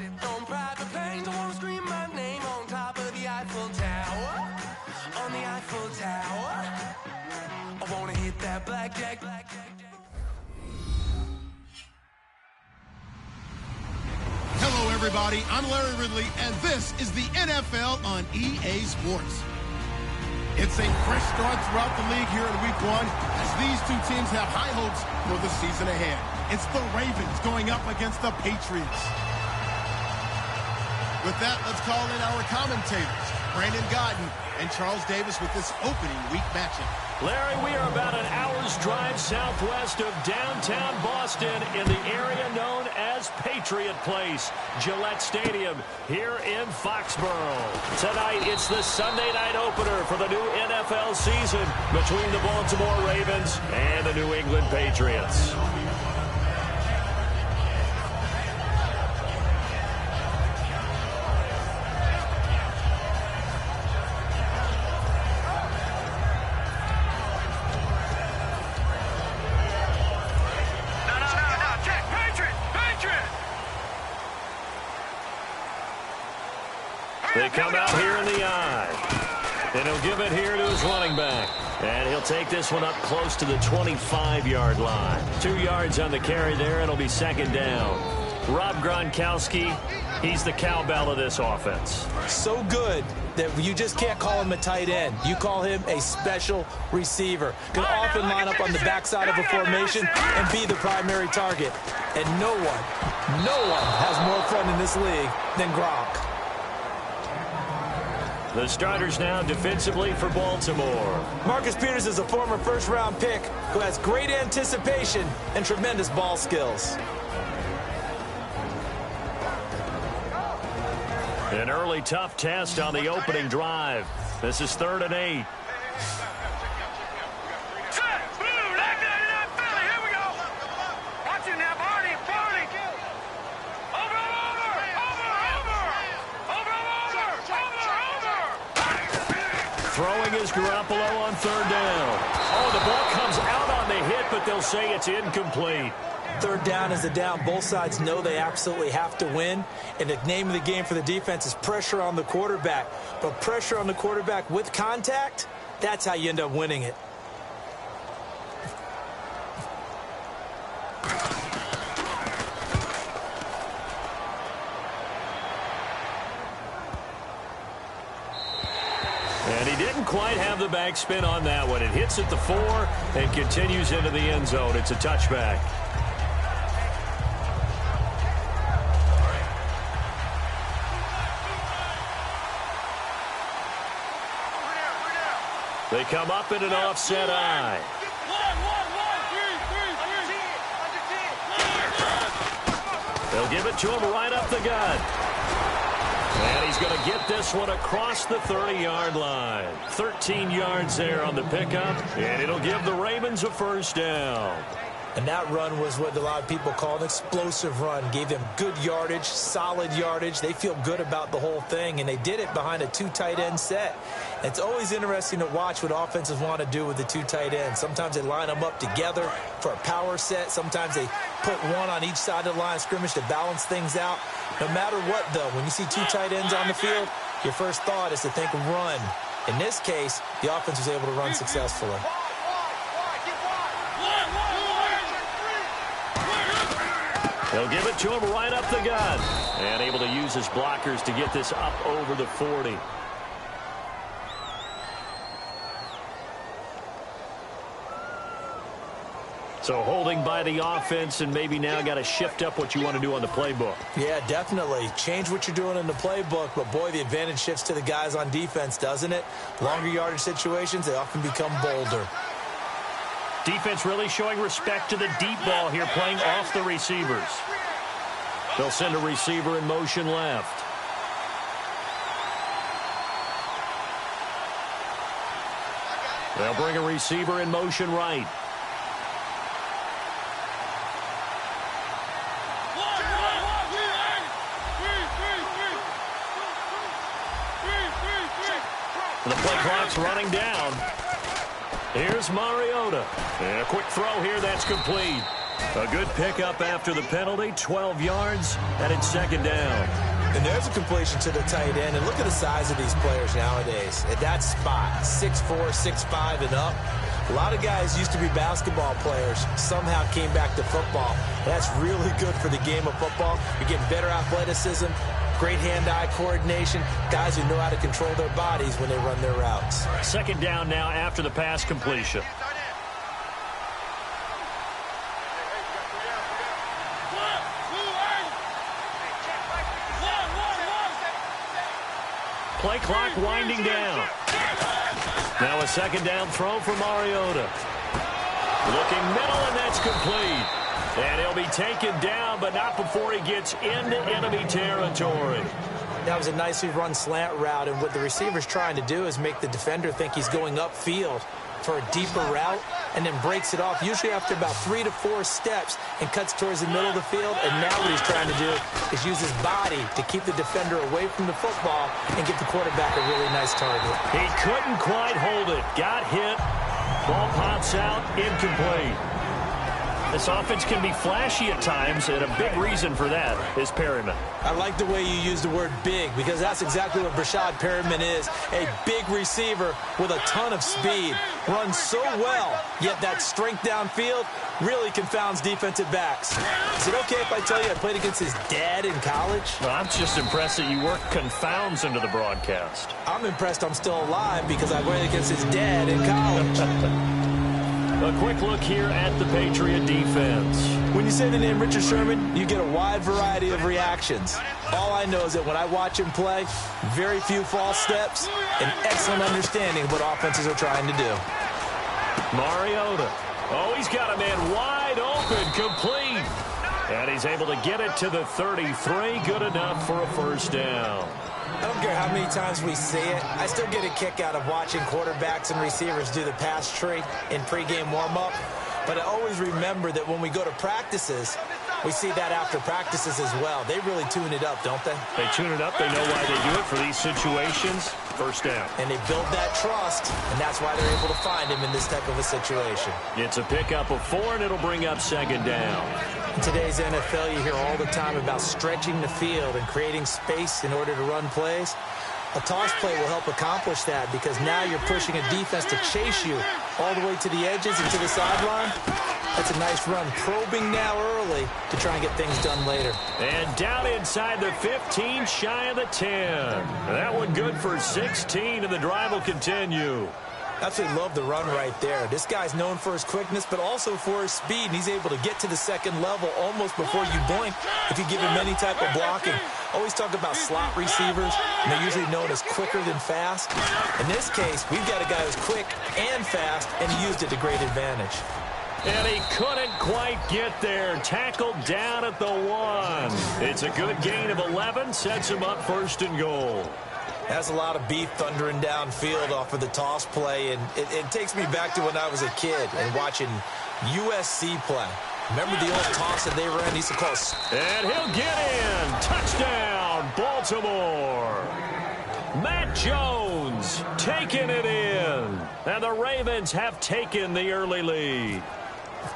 On private planes, I wanna scream my name on top of the Eiffel Tower. On the Eiffel Tower. I wanna hit that blackjack. Hello, everybody. I'm Larry Ridley, and this is the NFL on EA Sports. It's a fresh start throughout the league here in Week 1 as these two teams have high hopes for the season ahead. It's the Ravens going up against the Patriots. With that, let's call in our commentators, Brandon Godden and Charles Davis, with this opening week matchup. Larry, we are about an hour's drive southwest of downtown Boston in the area known as Patriot Place, Gillette Stadium here in Foxborough. Tonight, it's the Sunday night opener for the new NFL season between the Baltimore Ravens and the New England Patriots. They come out here in the eye. And he'll give it here to his running back. And he'll take this one up close to the 25-yard line. 2 yards on the carry there. It'll be second down. Rob Gronkowski, he's the cowbell of this offense. So good that you just can't call him a tight end. You call him a special receiver. Can often line up on the backside of a formation and be the primary target. And no one has more fun in this league than Gronk. The starters now defensively for Baltimore. Marcus Peters is a former first-round pick who has great anticipation and tremendous ball skills. An early tough test on the opening drive. This is 3rd and 8. Throwing is Garoppolo on 3rd down. Oh, the ball comes out on the hit, but they'll say it's incomplete. 3rd down is a down. Both sides know they absolutely have to win. And the name of the game for the defense is pressure on the quarterback. But pressure on the quarterback with contact, that's how you end up winning it. And he didn't quite have the backspin on that one. It hits at the 4 and continues into the end zone. It's a touchback. They come up in an offset eye. They'll give it to him right up the gut. And he's going to get this one across the 30-yard line. 13 yards there on the pickup, and it'll give the Ravens a first down. And that run was what a lot of people call an explosive run. Gave them good yardage, solid yardage. They feel good about the whole thing, and they did it behind a 2 tight end set. It's always interesting to watch what offenses want to do with the 2 tight ends. Sometimes they line them up together for a power set. Sometimes they put one on each side of the line of scrimmage to balance things out. No matter what, though, when you see 2 tight ends on the field, your first thought is to think run. In this case, the offense was able to run successfully. They'll give it to him right up the gut. And able to use his blockers to get this up over the 40. So holding by the offense, and maybe now got to shift up what you want to do on the playbook. Yeah, definitely. Change what you're doing in the playbook, but boy, the advantage shifts to the guys on defense, doesn't it? Longer yardage situations, they often become bolder. Defense really showing respect to the deep ball here, playing off the receivers. They'll send a receiver in motion left. They'll bring a receiver in motion right. The play clock's running down. Here's Mariota. And a quick throw here, that's complete. A good pickup after the penalty, 12 yards, and it's second down. And there's a completion to the tight end. And look at the size of these players nowadays. At that spot, 6'4", 6'5", and up. A lot of guys used to be basketball players, somehow came back to football. That's really good for the game of football. You're getting better athleticism, great hand-eye coordination, guys who know how to control their bodies when they run their routes. Second down now after the pass completion. Play clock winding down. Now a second down throw for Mariota. Looking middle, and that's complete. And he'll be taken down, but not before he gets into enemy territory. That was a nicely run slant route, and what the receiver's trying to do is make the defender think he's going upfield for a deeper route, and then breaks it off, usually after about 3 to 4 steps, and cuts towards the middle of the field. And now what he's trying to do is use his body to keep the defender away from the football and give the quarterback a really nice target. He couldn't quite hold it. Got hit. Ball pops out, incomplete. This offense can be flashy at times, and a big reason for that is Perryman. I like the way you use the word big, because that's exactly what Brashad Perryman is. A big receiver with a ton of speed. Runs so well, yet that strength downfield really confounds defensive backs. Is it okay if I tell you I played against his dad in college? Well, I'm just impressed that you work confounds into the broadcast. I'm impressed I'm still alive because I played against his dad in college. A quick look here at the Patriot defense. When you say the name Richard Sherman, you get a wide variety of reactions. All I know is that when I watch him play, very few false steps, and excellent understanding of what offenses are trying to do. Mariota. Oh, he's got a man wide open, complete. And he's able to get it to the 33. Good enough for a first down. I don't care how many times we see it. I still get a kick out of watching quarterbacks and receivers do the pass tree in pregame warm-up. But I always remember that when we go to practices, we see that after practices as well. They really tune it up, don't they? They tune it up. They know why they do it for these situations. First down. And they build that trust, and that's why they're able to find him in this type of a situation. It's a pickup of 4, and it'll bring up second down. In today's NFL, you hear all the time about stretching the field and creating space in order to run plays. A toss play will help accomplish that, because now you're pushing a defense to chase you all the way to the edges and to the sideline. That's a nice run, probing now early to try and get things done later. And down inside the 15, shy of the 10. That one good for 16, and the drive will continue. Absolutely love the run right there. This guy's known for his quickness, but also for his speed, and he's able to get to the second level almost before you blink if you give him any type of blocking. Always talk about slot receivers, and they're usually known as quicker than fast. In this case, we've got a guy who's quick and fast, and he used it to great advantage. And he couldn't quite get there. Tackled down at the 1. It's a good gain of 11. Sets him up first and goal. That's a lot of beef thundering downfield off of the toss play, and it takes me back to when I was a kid and watching USC play. Remember the old toss that they ran? They used to call it. And he'll get in. Touchdown, Baltimore. Matt Jones taking it in. And the Ravens have taken the early lead.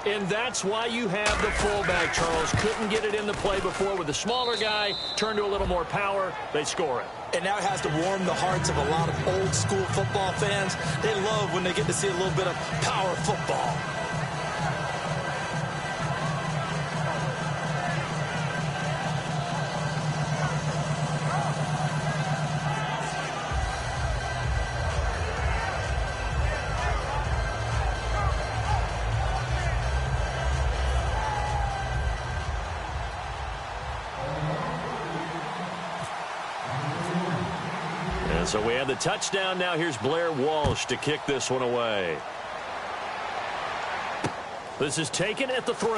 And that's why you have the fullback, Charles. Couldn't get it in the play before with the smaller guy. Turned to a little more power. They score it. And now it has to warm the hearts of a lot of old school football fans. They love when they get to see a little bit of power football. So we have the touchdown. Now here's Blair Walsh to kick this one away. This is taken at the 3.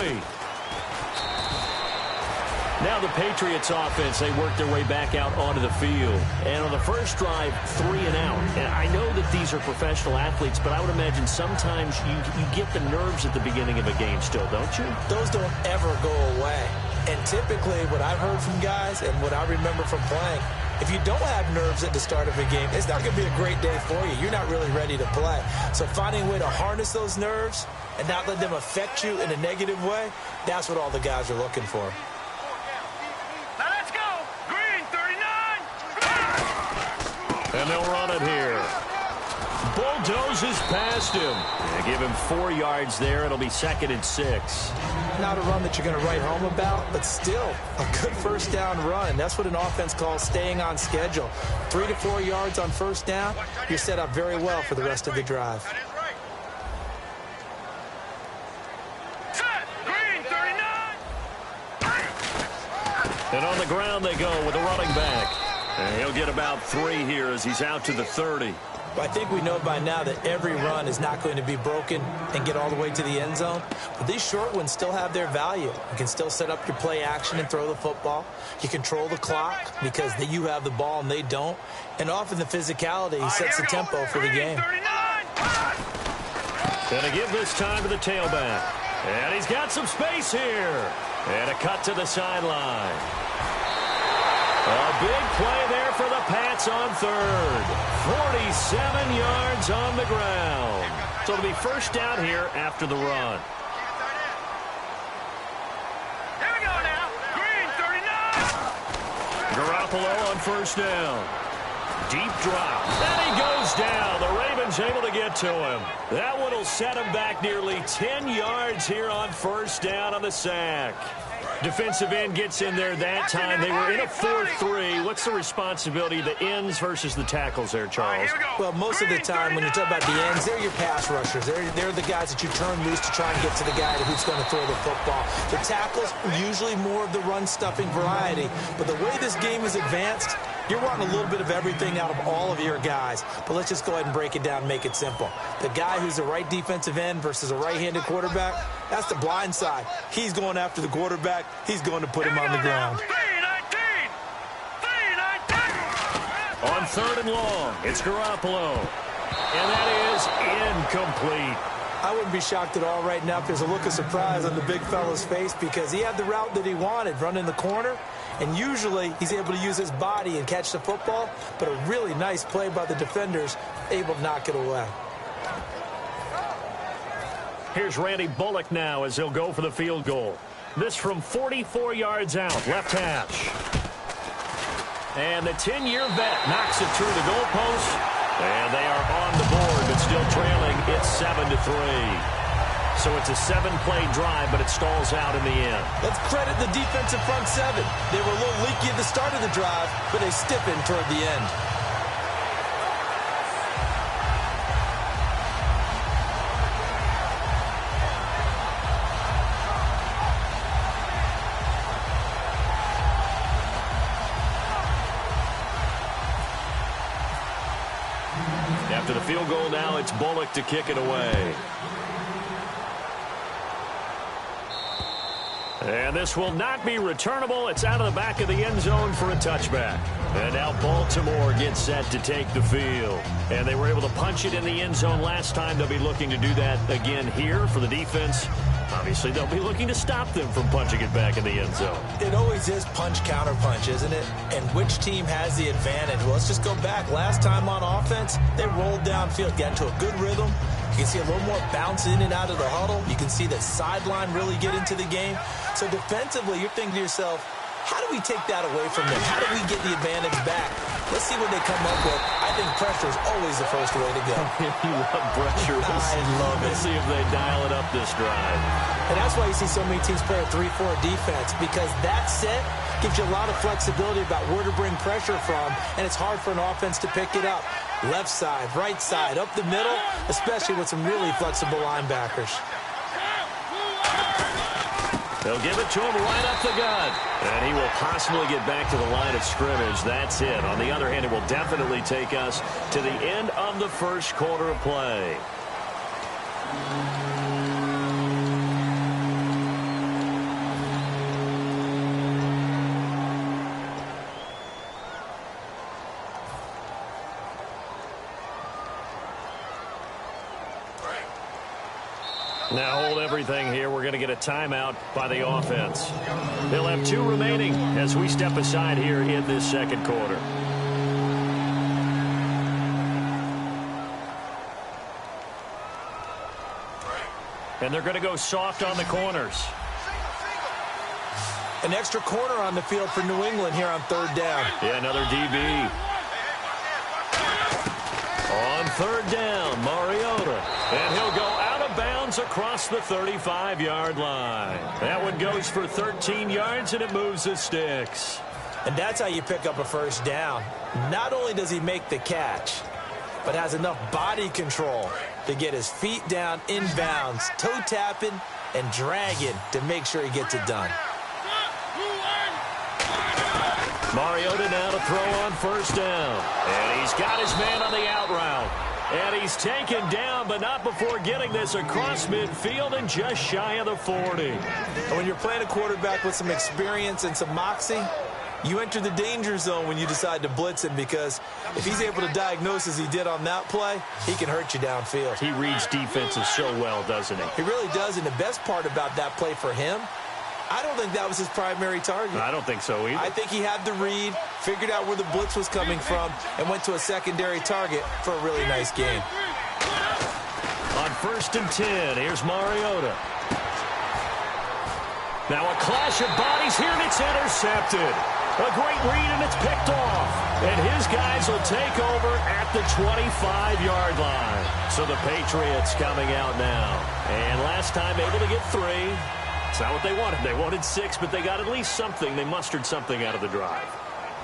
Now the Patriots offense, they work their way back out onto the field. And on the first drive, 3 and out. And I know that these are professional athletes, but I would imagine sometimes you get the nerves at the beginning of a game still, don't you? Those don't ever go away. And typically what I've heard from guys and what I remember from playing, If you don't have nerves at the start of a game, it's not going to be a great day for you. You're not really ready to play. So finding a way to harness those nerves and not let them affect you in a negative way, that's what all the guys are looking for. Now let's go. Green, 39. And they'll run it here. Bulldozes past him. They give him 4 yards there. It'll be 2nd and 6. Not a run that you're going to write home about, but still a good first down run. That's what an offense calls staying on schedule. 3 to 4 yards on first down, you're set up very well for the rest of the drive. Set. Green, 39. And on the ground they go with a running back. And he'll get about 3 here as he's out to the 30. I think we know by now that every run is not going to be broken and get all the way to the end zone. But these short ones still have their value. You can still set up your play action and throw the football. You control the clock because you have the ball and they don't. And often the physicality sets the tempo for the game. Gonna give this time to the tailback. And he's got some space here. And a cut to the sideline. A big play there for the Pats on 3rd. 47 yards on the ground. So it'll be first down here after the run. Here we go now. Green, 39. Garoppolo on first down. Deep drop. And he goes down. The Ravens able to get to him. That one will set him back nearly 10 yards here on first down on the sack. Defensive end gets in there that time. They were in a 4-3. What's the responsibility of the ends versus the tackles there, Charles? Well, most of the time when you talk about the ends, they're your pass rushers. They're the guys that you turn loose to try and get to the guy who's going to throw the football. The tackles are usually more of the run-stuffing variety. But the way this game is advanced, you're wanting a little bit of everything out of all of your guys. But let's just go ahead and break it down and make it simple. The guy who's the right defensive end versus a right-handed quarterback, that's the blind side. He's going after the quarterback. He's going to put him on the ground. 319. On 3rd and long, it's Garoppolo. And that is incomplete. I wouldn't be shocked at all right now if there's a look of surprise on the big fella's face because he had the route that he wanted, running the corner. And usually he's able to use his body and catch the football, but a really nice play by the defenders, able to knock it away. Here's Randy Bullock now as he'll go for the field goal. This from 44 yards out, left hash. And the 10-year vet knocks it through the goalpost. And they are on the board, but still trailing. It's 7-3. So it's a 7-play drive, but it stalls out in the end. Let's credit the defensive front seven. They were a little leaky at the start of the drive, but they stiffened toward the end. After the field goal now, it's Bullock to kick it away. And this will not be returnable. It's out of the back of the end zone for a touchback. And now Baltimore gets set to take the field. And they were able to punch it in the end zone last time. They'll be looking to do that again here for the defense. Obviously, they'll be looking to stop them from punching it back in the end zone. It always is punch-counter-punch, isn't it? And which team has the advantage? Well, let's just go back. Last time on offense, they rolled downfield, got into a good rhythm. You can see a little more bounce in and out of the huddle. You can see the sideline really get into the game. So defensively, you're thinking to yourself, how do we take that away from them? How do we get the advantage back? Let's see what they come up with. I think pressure is always the first way to go. You love pressure. I love it. Let's see if they dial it up this drive. And that's why you see so many teams play a 3-4 defense, because that set gives you a lot of flexibility about where to bring pressure from, and it's hard for an offense to pick it up. Left side, right side, up the middle, especially with some really flexible linebackers. They'll give it to him right up the gut. And he will possibly get back to the line of scrimmage. That's it. On the other hand, it will definitely take us to the end of the first quarter of play. Now hold everything here. We're going to get a timeout by the offense. They'll have 2 remaining as we step aside here in this second quarter. And they're going to go soft on the corners. An extra corner on the field for New England here on third down. Yeah, another DB. On third down, Mariota. And he'll go out of bounds across the 35-yard line. That one goes for 13 yards, and it moves the sticks. And that's how you pick up a first down. Not only does he make the catch, but has enough body control to get his feet down inbounds, toe tapping and dragging to make sure he gets it done. Mariota now to throw on first down. And he's got his man on the out route. And he's taken down, but not before getting this across midfield and just shy of the 40. And when you're playing a quarterback with some experience and some moxie, you enter the danger zone when you decide to blitz him, because if he's able to diagnose as he did on that play, he can hurt you downfield. He reads defenses so well, doesn't he? He really does, and the best part about that play for him, I don't think that was his primary target. I don't think so either. I think he had the read, figured out where the blitz was coming from, and went to a secondary target for a really nice game. On first and 10, here's Mariota. Now a clash of bodies here, and it's intercepted. A great read, and it's picked off. And his guys will take over at the 25-yard line. So the Patriots coming out now. And last time able to get 3. It's not what they wanted. They wanted 6, but they got at least something. They mustered something out of the drive.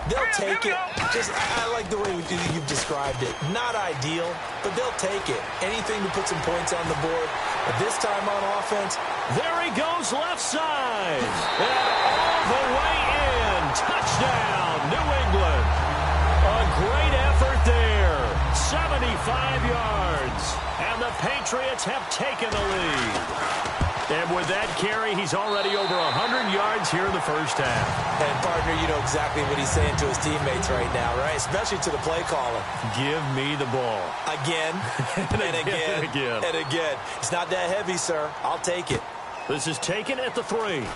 They'll take it. I like the way you've described it. Not ideal, but they'll take it. Anything to put some points on the board. But this time on offense, there he goes left side. And all the way in. Touchdown, New England. A great effort there. 75 yards. And the Patriots have taken the lead. And with that carry, he's already over 100 yards here in the first half. And, partner, you know exactly what he's saying to his teammates right now, right? Especially to the play caller. Give me the ball. Again, and again, and again. It's not that heavy, sir. I'll take it. This is taken at the 3.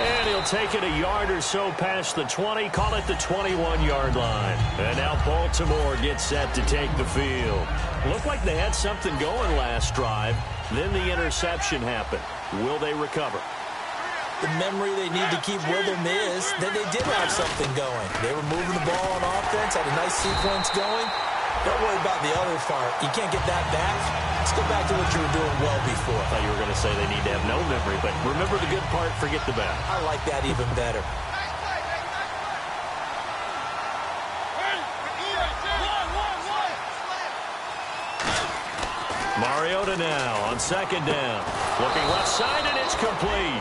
And he'll take it a yard or so past the 20, call it the 21-yard line. And now Baltimore gets set to take the field. Looked like they had something going last drive. Then the interception happened. Will they recover? The memory they need to keep with them is that they did have something going. They were moving the ball on offense, had a nice sequence going. Don't worry about the other part. You can't get that back. Let's go back to what you were doing well before. I thought you were going to say they need to have no memory, but remember the good part, forget the bad. I like that even better. Mariota now on second down. Looking left side, and it's complete.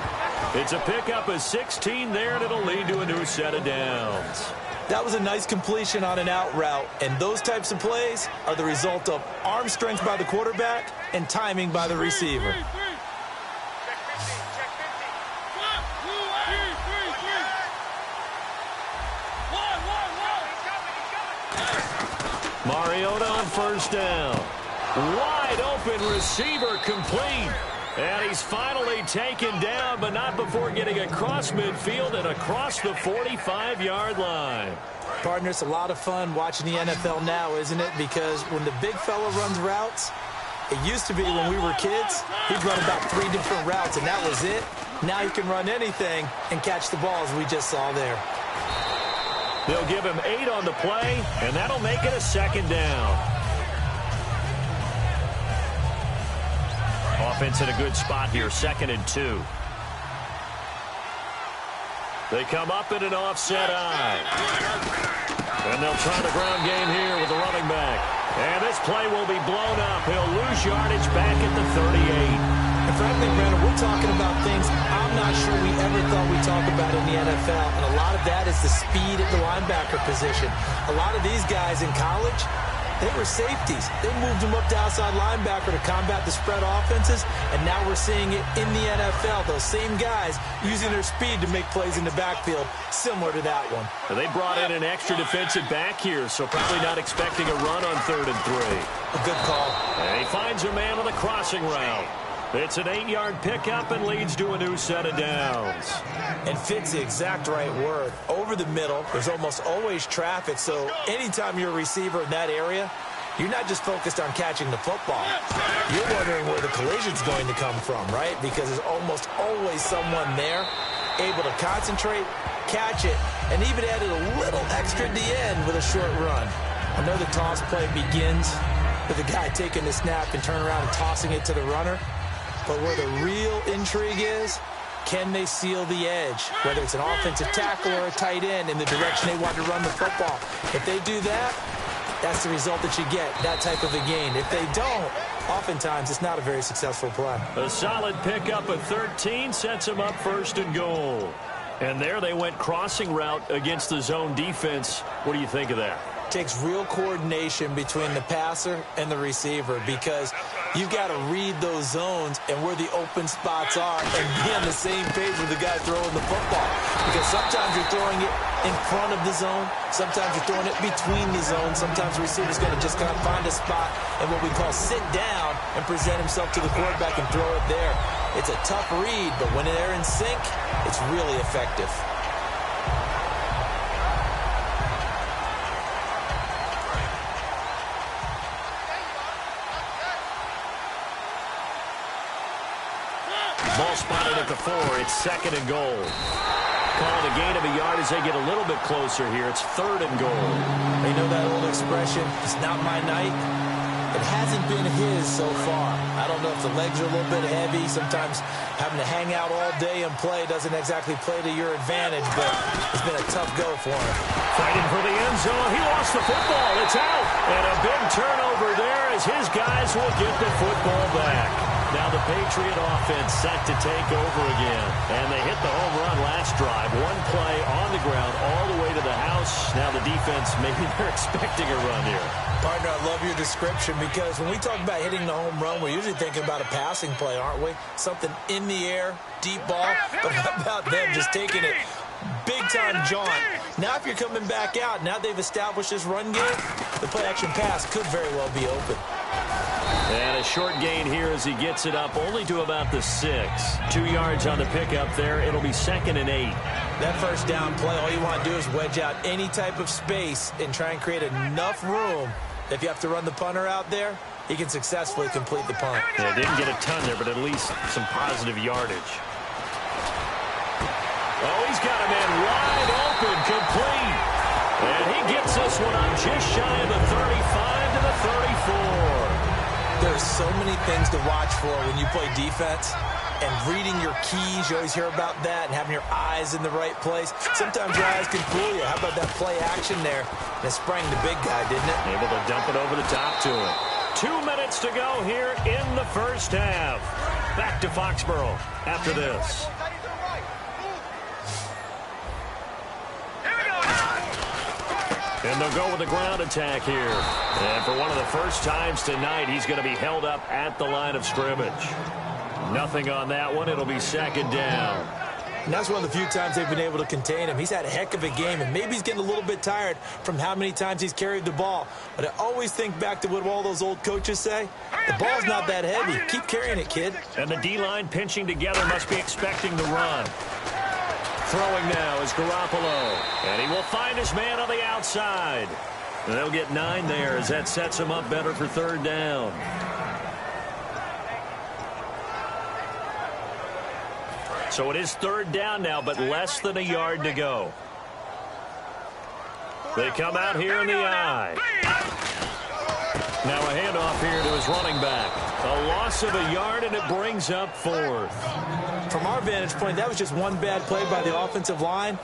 It's a pickup of 16 there, and it'll lead to a new set of downs. That was a nice completion on an out route, and those types of plays are the result of arm strength by the quarterback and timing by the receiver. Mariota on first down. Wide open receiver complete. And he's finally taken down, but not before getting across midfield and across the 45-yard line. Partner, it's a lot of fun watching the NFL now, isn't it? Because when the big fella runs routes, it used to be when we were kids, he'd run about 3 different routes, and that was it. Now he can run anything and catch the ball, as we just saw there. They'll give him 8 on the play, and that'll make it a second down. Offense in a good spot here, 2nd and 2. They come up in an offset eye. And they'll try the ground game here with the running back. And this play will be blown up. He'll lose yardage back at the 38. And frankly, Brandon, we're talking about things I'm not sure we ever thought we'd talk about in the NFL. And a lot of that is the speed at the linebacker position. A lot of these guys in college, they were safeties. They moved them up to outside linebacker to combat the spread offenses, and now we're seeing it in the NFL. Those same guys using their speed to make plays in the backfield, similar to that one. They brought in an extra defensive back here, so probably not expecting a run on 3rd and 3. A good call. And he finds a man on the crossing route. It's an 8-yard pickup and leads to a new set of downs. And fits the exact right word. Over the middle, there's almost always traffic, so anytime you're a receiver in that area, you're not just focused on catching the football. You're wondering where the collision's going to come from, right? Because there's almost always someone there able to concentrate, catch it, and even added a little extra at the end with a short run. I know the toss play begins with the guy taking the snap and turning around and tossing it to the runner. But where the real intrigue is, can they seal the edge? Whether it's an offensive tackle or a tight end in the direction they want to run the football. If they do that, that's the result that you get, that type of a gain. If they don't, oftentimes it's not a very successful play. A solid pickup of 13 sets them up 1st and goal. And there they went crossing route against the zone defense. What do you think of that? Takes real coordination between the passer and the receiver because you've got to read those zones and where the open spots are and be on the same page with the guy throwing the football. Because sometimes you're throwing it in front of the zone. Sometimes you're throwing it between the zones. Sometimes the receiver's going to just kind of find a spot and what we call sit down and present himself to the quarterback and throw it there. It's a tough read, but when they're in sync, it's really effective. Ball spotted at the 4. It's 2nd and goal. Calling a gain of a yard as they get a little bit closer here. It's 3rd and goal. You know that old expression, it's not my night? It hasn't been his so far. I don't know if the legs are a little bit heavy. Sometimes having to hang out all day and play doesn't exactly play to your advantage, but it's been a tough go for him. Fighting for the end zone. He lost the football. It's out. And a big turnover there as his guys will get the football back. Now the Patriot offense set to take over again. And they hit the home run last drive. One play on the ground all the way to the house. Now the defense, maybe they're expecting a run here. Partner, I love your description because when we talk about hitting the home run, we're usually thinking about a passing play, aren't we? Something in the air, deep ball. But how about them just taking it big-time jaunt? Now if you're coming back out, now they've established this run game, the play-action pass could very well be open. And a short gain here as he gets it up only to about the 6. 2 yards on the pickup there. It'll be 2nd and 8. That first down play, all you want to do is wedge out any type of space and try and create enough room. If you have to run the punter out there, he can successfully complete the punt. Yeah, didn't get a ton there, but at least some positive yardage. Oh, he's got a man wide open, complete. And he gets this one on just shy of the 35 to the 34. There's so many things to watch for when you play defense. And reading your keys, you always hear about that, and having your eyes in the right place. Sometimes your eyes can fool you. How about that play action there? And it sprang the big guy, didn't it? Able to dump it over the top to him. 2 minutes to go here in the first half. Back to Foxborough after this. And they'll go with the ground attack here. And for one of the first times tonight, he's going to be held up at the line of scrimmage. Nothing on that one. It'll be 2nd down. And that's one of the few times they've been able to contain him. He's had a heck of a game, and maybe he's getting a little bit tired from how many times he's carried the ball. But I always think back to what all those old coaches say. The ball's not that heavy. Keep carrying it, kid. And the D-line pinching together must be expecting the run. Throwing now is Garoppolo. And he will find his man on the outside. And they'll get 9 there as that sets him up better for 3rd down. So it is 3rd down now, but less than a yard to go. They come out here in the I. Now a handoff here to his running back. A loss of a yard, and it brings up 4th. From our vantage point, that was just one bad play by the offensive line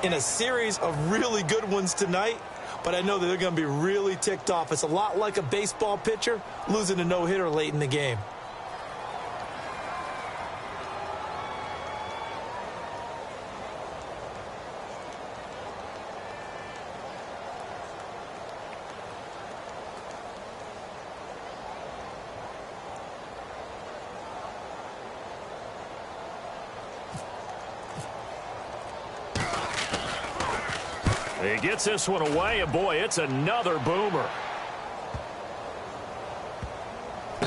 in a series of really good ones tonight. But I know that they're going to be really ticked off. It's a lot like a baseball pitcher losing a no-hitter late in the game. He gets this one away, and boy, it's another boomer.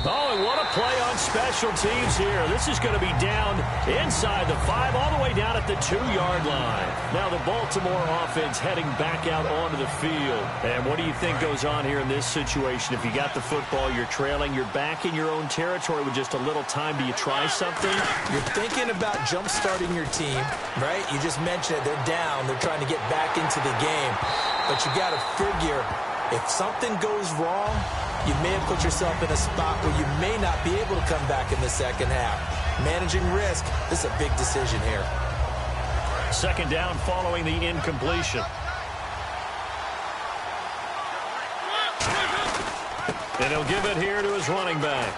Oh, and what a play on special teams here. This is going to be down inside the 5, all the way down at the 2-yard line. Now the Baltimore offense heading back out onto the field. And what do you think goes on here in this situation? If you got the football, you're trailing, you're back in your own territory with just a little time. Do you try something? You're thinking about jump-starting your team, right? You just mentioned it. They're down. They're trying to get back into the game. But you got to figure, if something goes wrong, you may have put yourself in a spot where you may not be able to come back in the second half. Managing risk, this is a big decision here. Second down following the incompletion. And he'll give it here to his running back.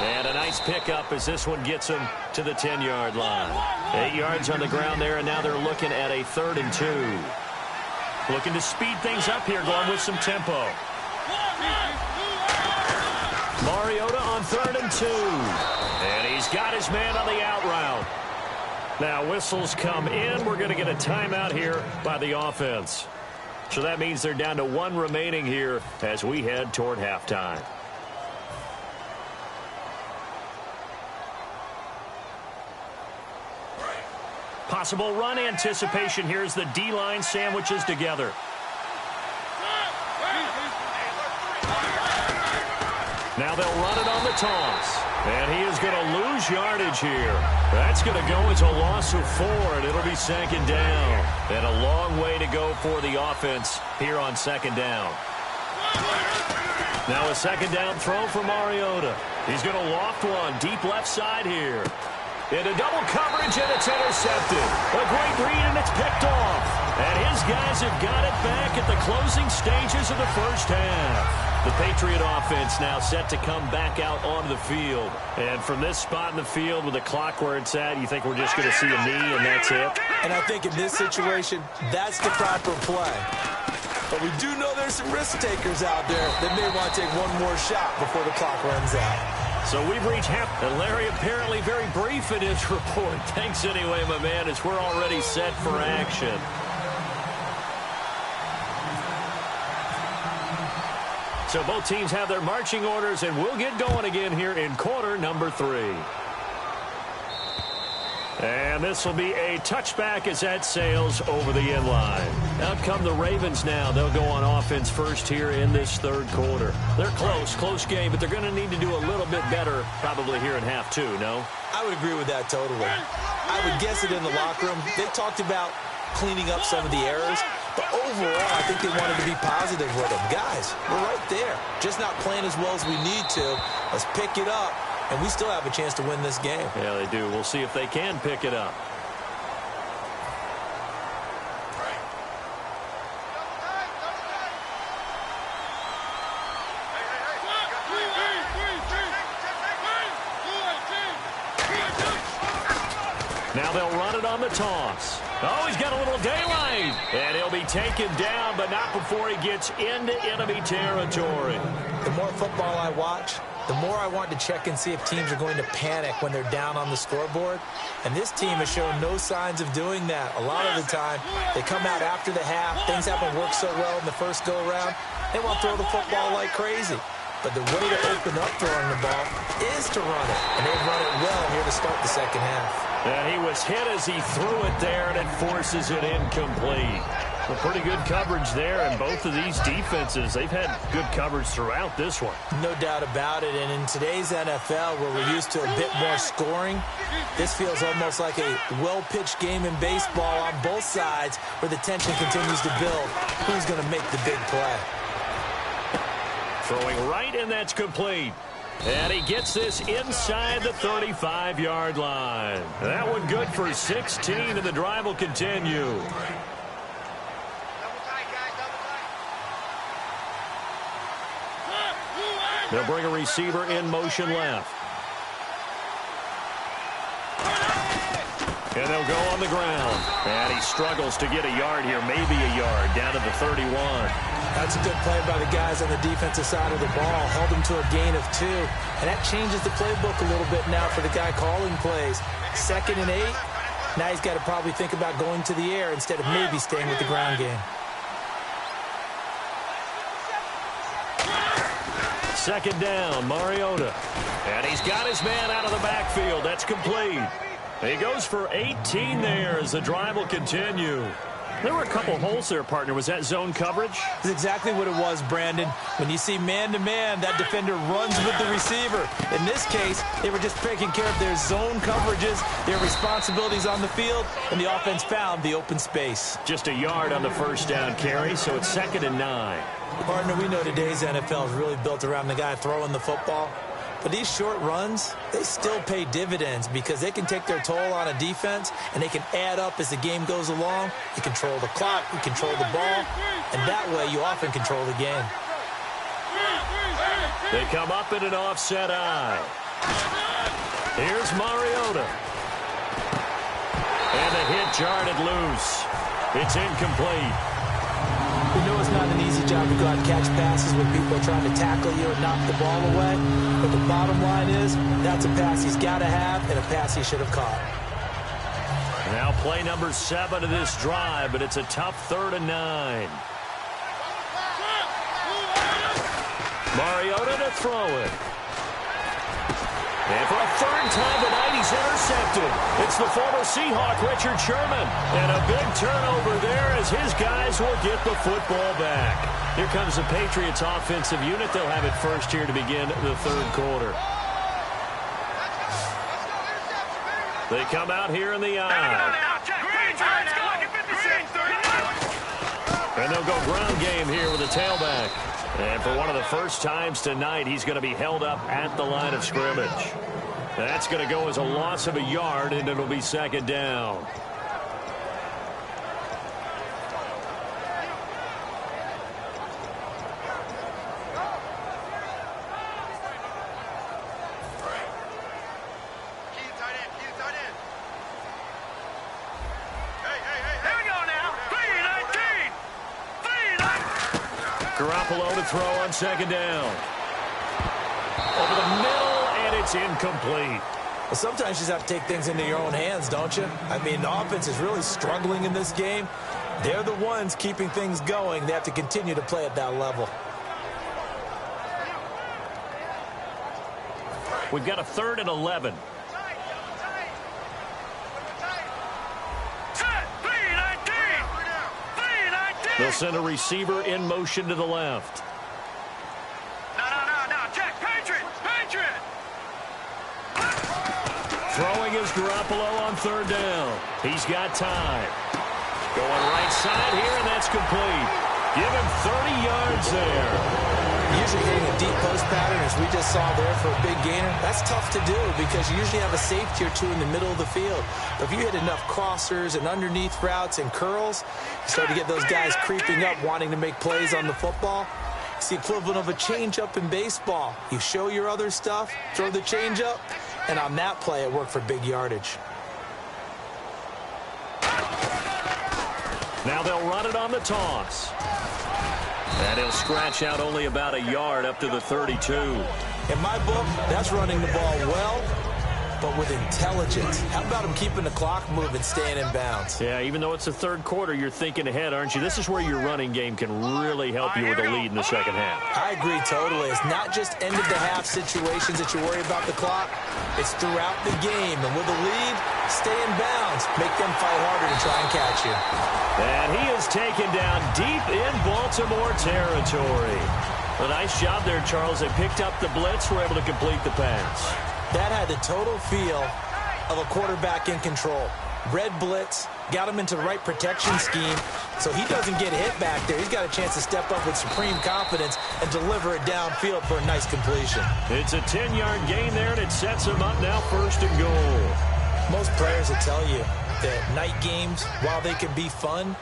And a nice pickup as this one gets him to the 10-yard line. 8 yards on the ground there, and now they're looking at a 3rd and 2. Looking to speed things up here, going with some tempo. Mariota on 3rd and 2. And he's got his man on the out route. Now whistles come in. We're going to get a timeout here by the offense. So that means they're down to 1 remaining here as we head toward halftime. Possible run anticipation. Here's the D-line sandwiches together. Now they'll run it on the toss. And he is going to lose yardage here. That's going to go as a loss of 4, and it'll be 2nd down. And a long way to go for the offense here on 2nd down. Now a 2nd down throw for Mariota. He's going to loft one deep left side here. Into double coverage, and it's intercepted. A great read, and it's picked off. And his guys have got it back at the closing stages of the first half. The Patriot offense now set to come back out onto the field. And from this spot in the field with the clock where it's at, you think we're just going to see a knee and that's it? And I think in this situation, that's the proper play. But we do know there's some risk takers out there that may want to take one more shot before the clock runs out. So we've reached half. And Larry apparently very brief in his report. Thanks anyway, my man, as we're already set for action. So both teams have their marching orders, and we'll get going again here in quarter number 3. And this will be a touchback as that sails over the end line. Out come the Ravens now. They'll go on offense first here in this 3rd quarter. They're close game, but they're going to need to do a little bit better probably here in half 2, no? I would agree with that totally. I would guess it in the locker room. They talked about cleaning up some of the errors, but overall, I think they wanted to be positive with them. Guys, we're right there. Just not playing as well as we need to. Let's pick it up. And we still have a chance to win this game. Yeah, they do. We'll see if they can pick it up. Now they'll run it on the toss. Oh, he's got a little daylight. And he'll be taken down, but not before he gets into enemy territory. The more football I watch, the more I want to check and see if teams are going to panic when they're down on the scoreboard. And this team has shown no signs of doing that. A lot of the time, they come out after the half. Things haven't worked so well in the first go-around. They want to throw the football like crazy. But the way to open up throwing the ball is to run it. And they've run it well here to start the second half. And he was hit as he threw it there, and it forces it incomplete. Well, pretty good coverage there, and both of these defenses, they've had good coverage throughout this one. No doubt about it, and in today's NFL, where we're used to a bit more scoring, this feels almost like a well-pitched game in baseball on both sides, where the tension continues to build. Who's going to make the big play? Throwing right, and that's complete. And he gets this inside the 35-yard line. That one good for 16, and the drive will continue. They'll bring a receiver in motion left. And they'll go on the ground. And he struggles to get a yard here, maybe a yard, down to the 31. That's a good play by the guys on the defensive side of the ball. Held him to a gain of 2. And that changes the playbook a little bit now for the guy calling plays. 2nd and 8. Now he's got to probably think about going to the air instead of maybe staying with the ground game. second down, Mariota. And he's got his man out of the backfield. That's complete. He goes for 18 there as the drive will continue. There were a couple holes there, partner. Was that zone coverage? That's exactly what it was, Brandon. When you see man-to-man, that defender runs with the receiver. In this case, they were just taking care of their zone coverages, their responsibilities on the field, and the offense found the open space. Just a yard on the first down carry, so it's 2nd and 9. Partner, we know today's NFL is really built around the guy throwing the football. But these short runs, they still pay dividends because they can take their toll on a defense and they can add up as the game goes along. You control the clock, you control the ball, and that way you often control the game. They come up in an offset eye. Here's Mariota. And the hit jarred loose. It's incomplete. We know it's not an easy job to go out and catch passes when people are trying to tackle you and knock the ball away. But the bottom line is, that's a pass he's got to have and a pass he should have caught. Now play number 7 of this drive, but it's a tough 3rd and 9. Mariota to throw it. And for a 3rd time tonight, he's intercepted. It's the former Seahawk, Richard Sherman. And a big turnover there as his guys will get the football back. Here comes the Patriots offensive unit. They'll have it first here to begin the 3rd quarter. They come out here in the eye. And they'll go ground game here with a tailback. And for one of the first times tonight, he's going to be held up at the line of scrimmage. That's going to go as a loss of a yard, and it'll be 2nd down. Garoppolo to throw on 2nd down. Over the middle, and it's incomplete. Well, sometimes you just have to take things into your own hands, don't you? I mean, the offense is really struggling in this game. They're the ones keeping things going. They have to continue to play at that level. We've got a 3rd and 11. They'll send a receiver in motion to the left. No, Jack, Patriot! Throwing is Garoppolo on 3rd down. He's got time. Going right side here, and that's complete. Give him 30 yards there. Usually hitting a deep post pattern, as we just saw there for a big gainer, that's tough to do because you usually have a safety or two in the middle of the field. But if you hit enough crossers and underneath routes and curls, you start to get those guys creeping up, wanting to make plays on the football. It's the equivalent of a changeup in baseball. You show your other stuff, throw the changeup, and on that play, it worked for big yardage. Now they'll run it on the toss. And he'll scratch out only about a yard up to the 32. In my book, that's running the ball well, but with intelligence. How about him keeping the clock moving, staying in bounds? Yeah, even though it's the 3rd quarter, you're thinking ahead, aren't you? This is where your running game can really help you with a lead in the 2nd half. I agree totally. It's not just end-of-the-half situations that you worry about the clock. It's throughout the game. And with a lead, stay in bounds. Make them fight harder to try and catch you. And he is taken down deep in Baltimore territory. A nice job there, Charles. They picked up the blitz, were able to complete the pass. That had the total feel of a quarterback in control. Red blitz, got him into the right protection scheme, so he doesn't get hit back there. He's got a chance to step up with supreme confidence and deliver it downfield for a nice completion. It's a 10-yard gain there, and it sets him up now 1st and goal. Most players will tell you that night games, while they can be fun,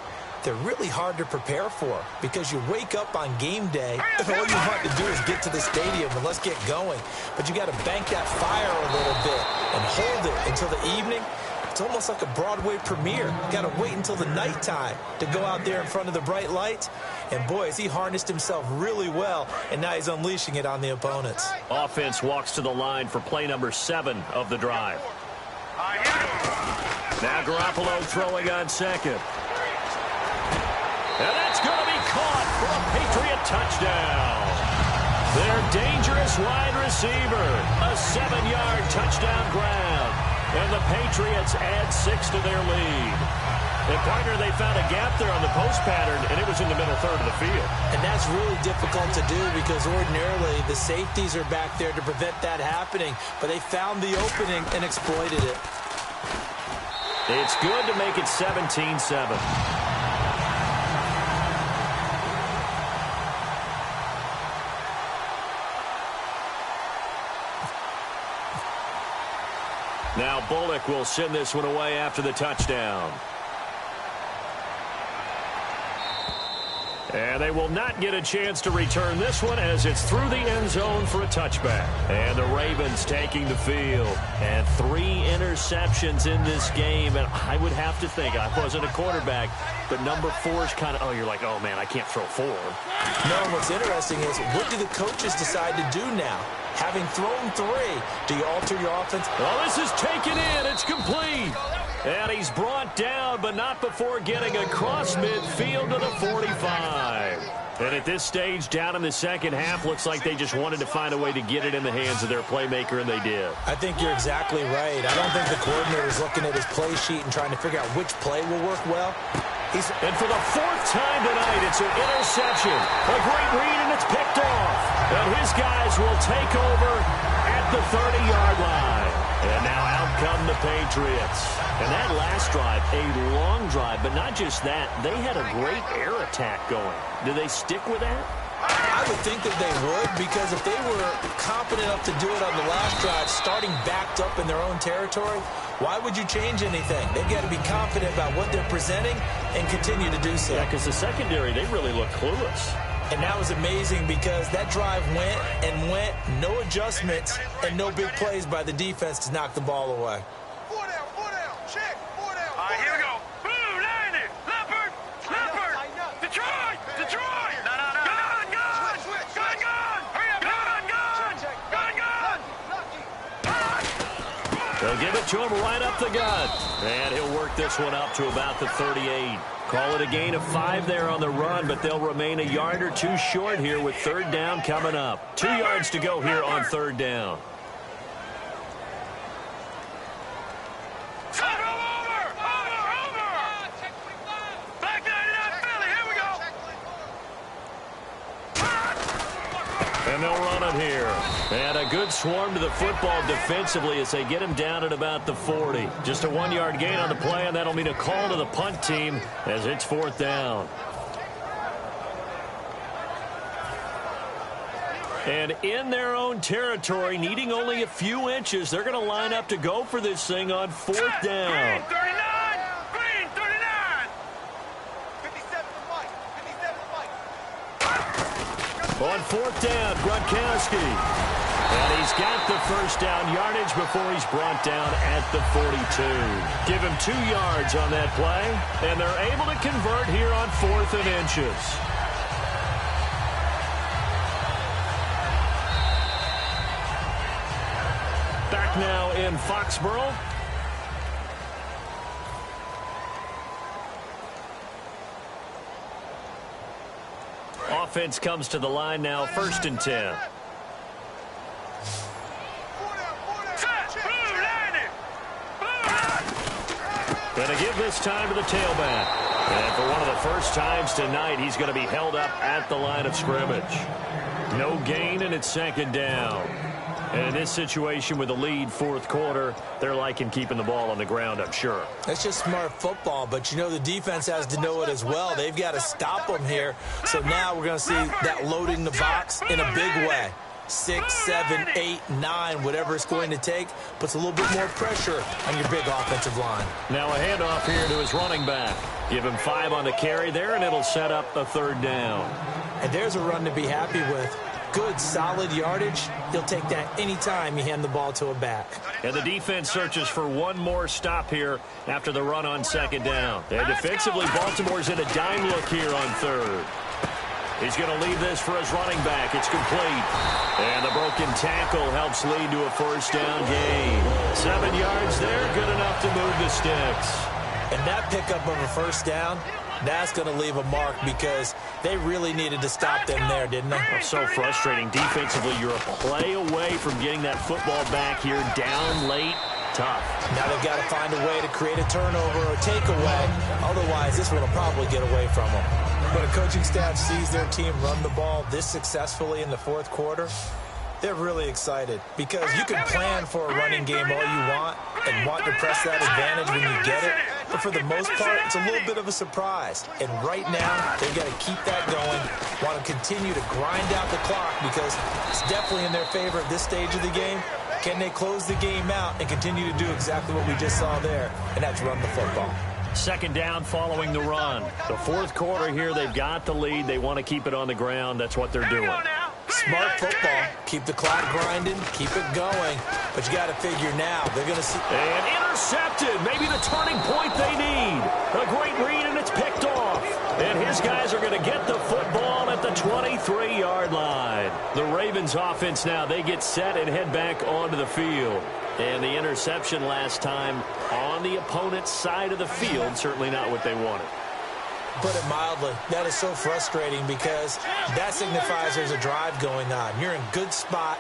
they're really hard to prepare for because you wake up on game day and all you want to do is get to the stadium and let's get going. But you got to bank that fire a little bit and hold it until the evening. It's almost like a Broadway premiere. You got to wait until the nighttime to go out there in front of the bright lights. And boy, has he harnessed himself really well, and now he's unleashing it on the opponents. Offense walks to the line for play number 7 of the drive. Now Garoppolo throwing on 2nd. And that's going to be caught for a Patriot touchdown. Their dangerous wide receiver. A 7-yard touchdown grab. And the Patriots add 6 to their lead. And, partner, they found a gap there on the post pattern, and it was in the middle third of the field. And that's really difficult to do because ordinarily the safeties are back there to prevent that happening. But they found the opening and exploited it. It's good to make it 17-7. Now Bullock will send this one away after the touchdown. And they will not get a chance to return this one as it's through the end zone for a touchback. And the Ravens taking the field. And 3 interceptions in this game. And I would have to think, I wasn't a quarterback, but number 4 is kind of, you're like, oh, man, I can't throw 4. No, what's interesting is, what do the coaches decide to do now? Having thrown 3, do you alter your offense? Well, this is taken in. It's complete. And he's brought down, but not before getting across midfield to the 45. And at this stage, down in the second half, looks like they just wanted to find a way to get it in the hands of their playmaker, and they did. I think you're exactly right. I don't think the coordinator is looking at his play sheet and trying to figure out which play will work well. And for the 4th time tonight, it's an interception. A great read, and it's picked off. And his guys will take over at the 30-yard line. And now out come the Patriots. And that last drive, a long drive, but not just that. They had a great air attack going. Do they stick with that? I would think that they would, because if they were confident enough to do it on the last drive, starting backed up in their own territory, why would you change anything? They've got to be confident about what they're presenting and continue to do so. Yeah, because the secondary, they really look clueless. And that was amazing because that drive went and went, no adjustments, and no big plays by the defense to knock the ball away. 4 down, check, 4 down. All right, here we go. Boom, Landon, Leopard, Detroit. No. Gun. Hurry up, gun. They'll give it to him right up the gut. And he'll work this one up to about the 38. Call it a gain of 5 there on the run, but they'll remain a yard or 2 short here with 3rd down coming up. 2 yards to go here on 3rd down. Over. Back 99 Philly, here we go. And they'll run it here. And a good swarm to the football defensively as they get him down at about the 40. Just a 1-yard gain on the play, and that'll mean a call to the punt team as it's 4th down. And in their own territory, needing only a few inches, they're going to line up to go for this thing on 4th down. Green 39. Green 39. 57 to Mike. On 4th down, Gronkowski. And he's got the 1st down yardage before he's brought down at the 42. Give him 2 yards on that play, and they're able to convert here on 4th and inches. Back now in Foxborough. Offense comes to the line now, 1st and 10. Going to give this time to the tailback. And for one of the first times tonight, he's going to be held up at the line of scrimmage. No gain, and it's 2nd down. And in this situation with the lead 4th quarter, they're liking keeping the ball on the ground, I'm sure. That's just smart football, but, you know, the defense has to know it as well. They've got to stop them here. So now we're going to see that loading the box in a big way. 6, 7, 8, 9, whatever it's going to take, puts a little bit more pressure on your big offensive line. Now a handoff here to his running back. Give him 5 on the carry there, and it'll set up a 3rd down. And there's a run to be happy with. Good, solid yardage. He'll take that anytime you hand the ball to a back. And the defense searches for one more stop here after the run on 2nd down. And defensively, Baltimore's in a dime look here on 3rd. He's going to leave this for his running back. It's complete. And the broken tackle helps lead to a 1st down gain. 7 yards there, good enough to move the sticks. And that pickup of a 1st down, That's going to leave a mark because they really needed to stop them there, didn't they? Oh, so frustrating. Defensively, you're a play away from getting that football back here. Down late, tough. Now they've got to find a way to create a turnover or takeaway. Otherwise, this one will probably get away from them. When a coaching staff sees their team run the ball this successfully in the fourth quarter, they're really excited because you can plan for a running game all you want and want to press that advantage when you get it. But for the most part, it's a little bit of a surprise. And right now, they've got to keep that going, want to continue to grind out the clock because it's definitely in their favor at this stage of the game. Can they close the game out and continue to do exactly what we just saw there, and that's run the football? Second down following the run. The fourth quarter here, they've got the lead. They want to keep it on the ground. That's what they're doing. Smart football. Keep the clock grinding. Keep it going. But you got to figure now they're going to see. And intercepted. Maybe the turning point they need. A great read, and it's picked off. And his guys are going to get the football at the 23-yard line. The Ravens offense now, they get set and head back onto the field. And the interception last time on the opponent's side of the field, certainly not what they wanted. Put it mildly, that is so frustrating because that signifies there's a drive going on. You're in good spot,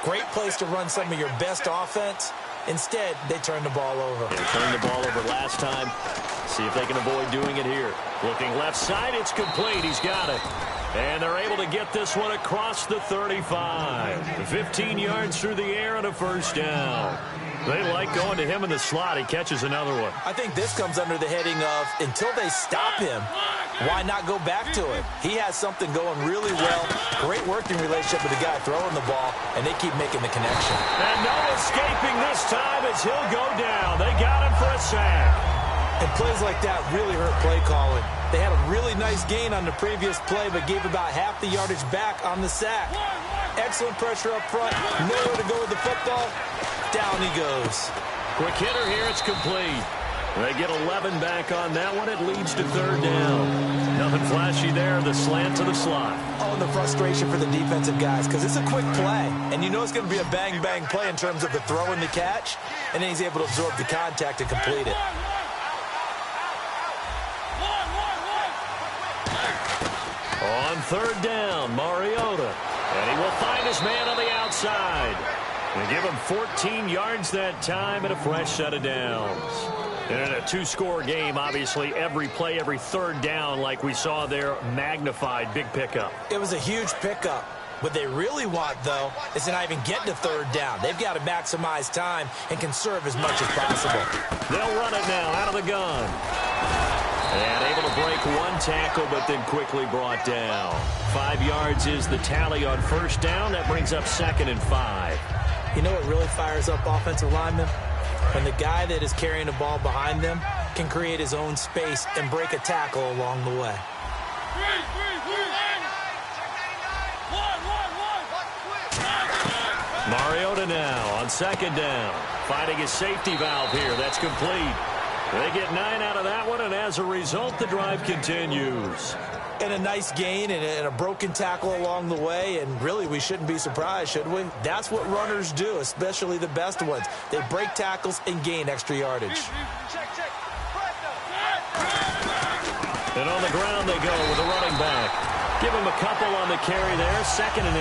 great place to run some of your best offense. Instead, they turn the ball over. They turned the ball over last time. See if they can avoid doing it here. Looking left side, it's complete. He's got it. And they're able to get this one across the 35. 15 yards through the air and a first down. They like going to him in the slot. He catches another one. I think this comes under the heading of until they stop him, why not go back to it? He has something going really well. Great working relationship with the guy throwing the ball, and they keep making the connection. And no escaping this time as he'll go down. They got him for a sack. And plays like that really hurt play calling. They had a really nice gain on the previous play, but gave about half the yardage back on the sack. Excellent pressure up front. Nowhere to go with the football. Down he goes. Quick hitter here. It's complete. They get 11 back on that one. It leads to third down. Nothing flashy there. The slant to the slot. Oh, and the frustration for the defensive guys because it's a quick play. And you know it's going to be a bang-bang play in terms of the throw and the catch. And then he's able to absorb the contact and complete it. On third down, Mariota. And he will find his man on the outside. They give him 14 yards that time and a fresh set of downs. And in a two-score game, obviously, every play, every third down, like we saw there, magnified, big pickup. It was a huge pickup. What they really want, though, is to not even get to third down. They've got to maximize time and conserve as much as possible. They'll run it now out of the gun. And able to break one tackle, but then quickly brought down. 5 yards is the tally on first down. That brings up 2nd and 5. You know what really fires up offensive linemen? When the guy that is carrying the ball behind them can create his own space and break a tackle along the way. Mariota now on second down. Finding his safety valve here. That's complete. They get 9 out of that one, and as a result, the drive continues. And a nice gain and a broken tackle along the way, and really we shouldn't be surprised, should we? That's what runners do, especially the best ones. They break tackles and gain extra yardage. And on the ground they go with a running back. Give him a couple on the carry there, 2nd and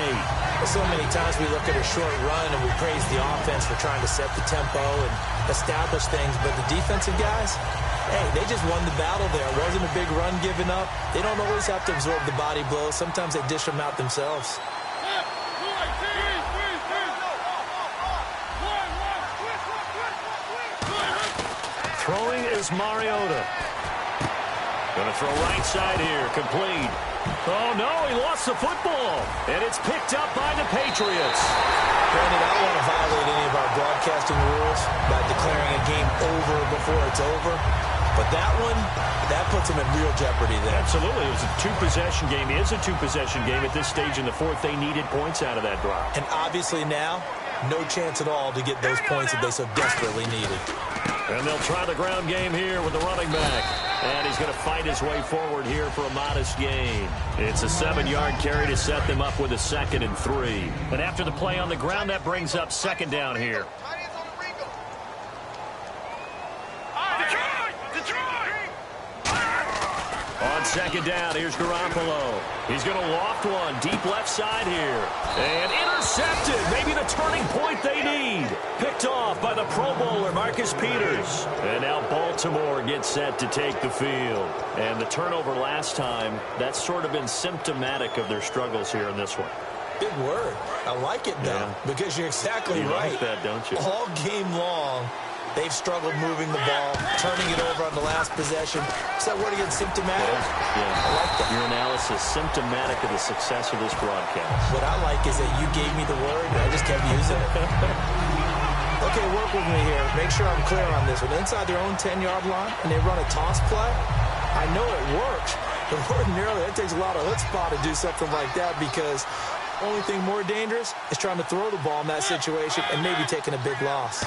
8. So many times we look at a short run and we praise the offense for trying to set the tempo and establish things, but the defensive guys, hey, they just won the battle there. It wasn't a big run given up. They don't always have to absorb the body blows. Sometimes they dish them out themselves. Throwing is Mariota. Going to throw right side here, complete. Oh, no, he lost the football. And it's picked up by the Patriots. Brandon, I don't want to violate any of our broadcasting rules by declaring a game over before it's over. But that one, that puts them in real jeopardy there. Absolutely. It was a two-possession game. It is a two-possession game at this stage in the fourth. They needed points out of that drive. And obviously now, no chance at all to get those points that they so desperately needed. And they'll try the ground game here with the running back. And he's going to fight his way forward here for a modest gain. It's a 7-yard carry to set them up with a 2nd and 3. And after the play on the ground, that brings up 2nd down here. On second down, here's Garoppolo. He's going to loft one deep left side here. And intercepted. Maybe the turning point they need. Picked off by the Pro Bowler, Marcus Peters. And now Baltimore gets set to take the field. And the turnover last time, that's sort of been symptomatic of their struggles here in this one. Big word. I like it, though, because you're exactly right. You like that, don't you? All game long, they've struggled moving the ball, turning it over on the last possession. Is that word again, symptomatic? Yeah. I like that. Your analysis, symptomatic of the success of this broadcast. What I like is that you gave me the word, and I just kept using it. Okay, work with me here. Make sure I'm clear on this. When inside their own 10-yard line and they run a toss play, I know it works. But ordinarily, it takes a lot of chutzpah to do something like that because the only thing more dangerous is trying to throw the ball in that situation and maybe taking a big loss.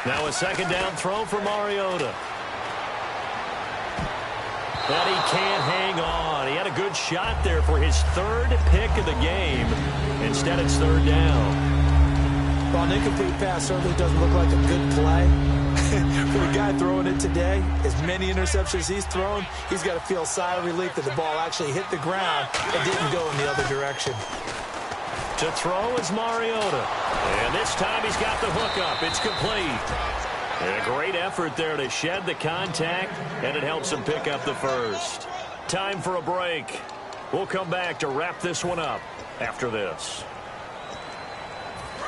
Now a second down throw for Mariota. But he can't hang on. He had a good shot there for his third pick of the game. Instead, it's third down. Well, an incomplete pass certainly doesn't look like a good play. For the guy throwing it today, as many interceptions he's thrown, he's got to feel a sigh of relief that the ball actually hit the ground and didn't go in the other direction. To throw is Mariota. And this time he's got the hook up. It's complete. And a great effort there to shed the contact, and it helps him pick up the first. Time for a break. We'll come back to wrap this one up after this.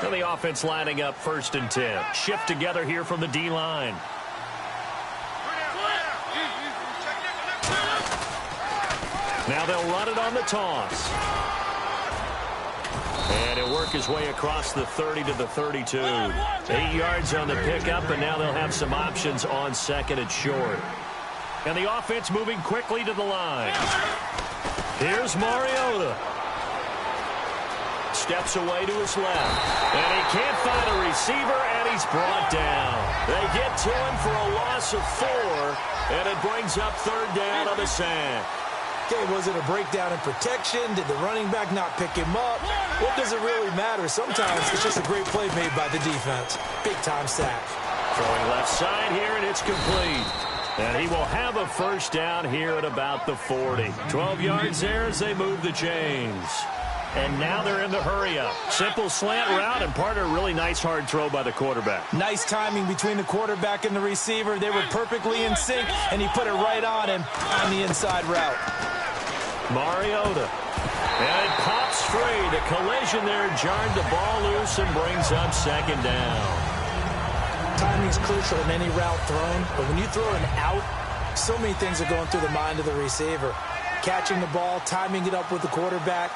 And the offense lining up 1st and 10. Shift together here from the D-line. Now they'll run it on the toss. And he'll work his way across the 30 to the 32. 8 yards on the pickup, and now they'll have some options on second and short. And the offense moving quickly to the line. Here's Mariota. Steps away to his left. And he can't find a receiver, and he's brought down. They get to him for a loss of 4, and it brings up third down on the sack. Okay, was it a breakdown in protection? Did the running back not pick him up? What does it really matter? Sometimes it's just a great play made by the defense. Big-time sack. Throwing left side here, and it's complete. And he will have a first down here at about the 40. 12 yards there as they move the chains. And now they're in the hurry-up. Simple slant route and part of a really nice hard throw by the quarterback. Nice timing between the quarterback and the receiver. They were perfectly in sync, and he put it right on him on the inside route. Mariota. And it pops free. The collision there jarred the ball loose and brings up second down. Timing's crucial in any route thrown, but when you throw an out, so many things are going through the mind of the receiver. Catching the ball, timing it up with the quarterback.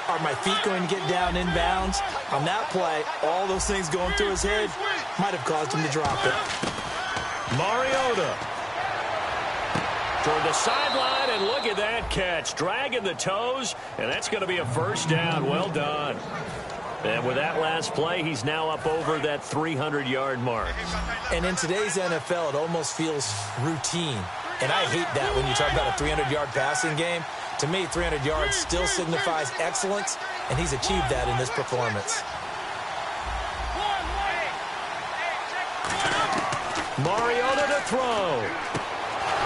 Are my feet going to get down inbounds? On that play, all those things going through his head might have caused him to drop it. Mariota. Toward the sideline, and look at that catch. Dragging the toes, and that's going to be a first down. Well done. And with that last play, he's now up over that 300-yard mark. And in today's NFL, it almost feels routine. And I hate that when you talk about a 300-yard passing game. To me, 300 yards still signifies excellence, and he's achieved that in this performance. Mariota to throw.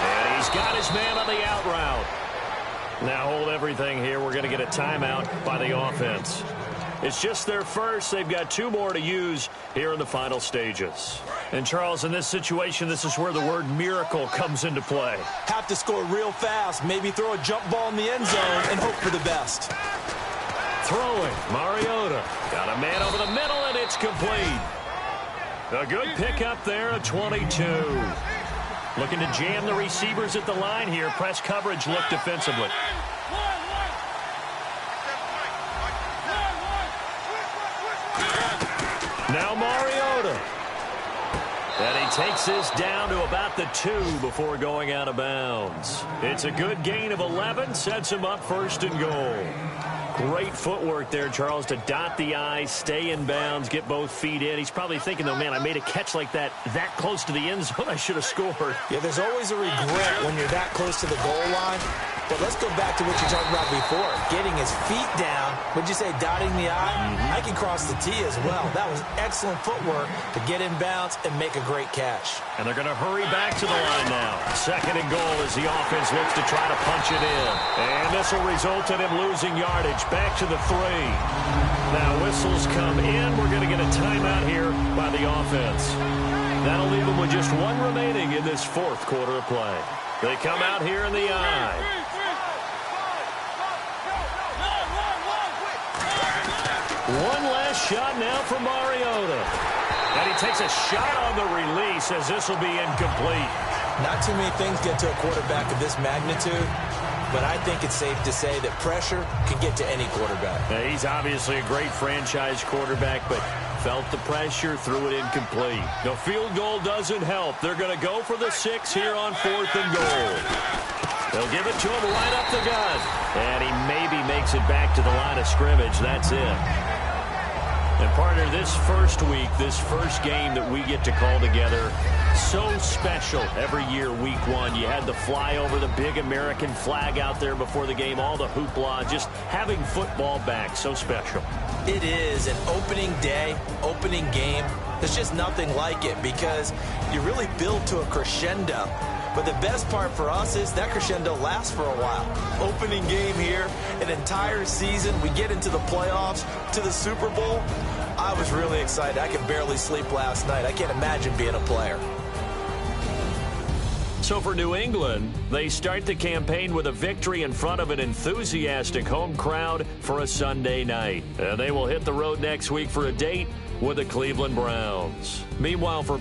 And he's got his man on the out route. Now hold everything here. We're going to get a timeout by the offense. It's just their first. They've got 2 more to use here in the final stages. And, Charles, in this situation, this is where the word miracle comes into play. Have to score real fast, maybe throw a jump ball in the end zone and hope for the best. Throwing, Mariota. Got a man over the middle, and it's complete. A good pickup there at 22. Looking to jam the receivers at the line here. Press coverage look defensively. Now Mariota. And he takes this down to about the 2 before going out of bounds. It's a good gain of 11, sets him up first and goal. Great footwork there, Charles, to dot the I's, stay in bounds, get both feet in. He's probably thinking, though, man, I made a catch like that close to the end zone. I should have scored. Yeah, there's always a regret when you're that close to the goal line. But let's go back to what you talked about before, getting his feet down. Would you say dotting the I? I can cross the T as well. That was excellent footwork to get in bounds and make a great catch. And they're going to hurry back to the line now. 2nd and goal as the offense looks to try to punch it in. And this will result in him losing yardage. Back to the 3. Now whistles come in. We're going to get a timeout here by the offense. That'll leave them with just 1 remaining in this 4th quarter of play. They come out here in the I. One last shot now from Mariota. And he takes a shot on the release as this will be incomplete. Not too many things get to a quarterback of this magnitude, but I think it's safe to say that pressure can get to any quarterback. Yeah, he's obviously a great franchise quarterback, but felt the pressure, threw it incomplete. The field goal doesn't help. They're going to go for the 6 here on 4th and goal. They'll give it to him right up the gun. And he maybe makes it back to the line of scrimmage. That's it. And partner, this first week, this first game that we get to call together, so special every year, week 1. You had the flyover, the big American flag out there before the game, all the hoopla, just having football back, so special. It is an opening day, opening game. There's just nothing like it because you really build to a crescendo. But the best part for us is that crescendo lasts for a while. Opening game here, an entire season. We get into the playoffs, to the Super Bowl. I was really excited. I could barely sleep last night. I can't imagine being a player. So for New England, they start the campaign with a victory in front of an enthusiastic home crowd for a Sunday night. And they will hit the road next week for a date with the Cleveland Browns. Meanwhile, for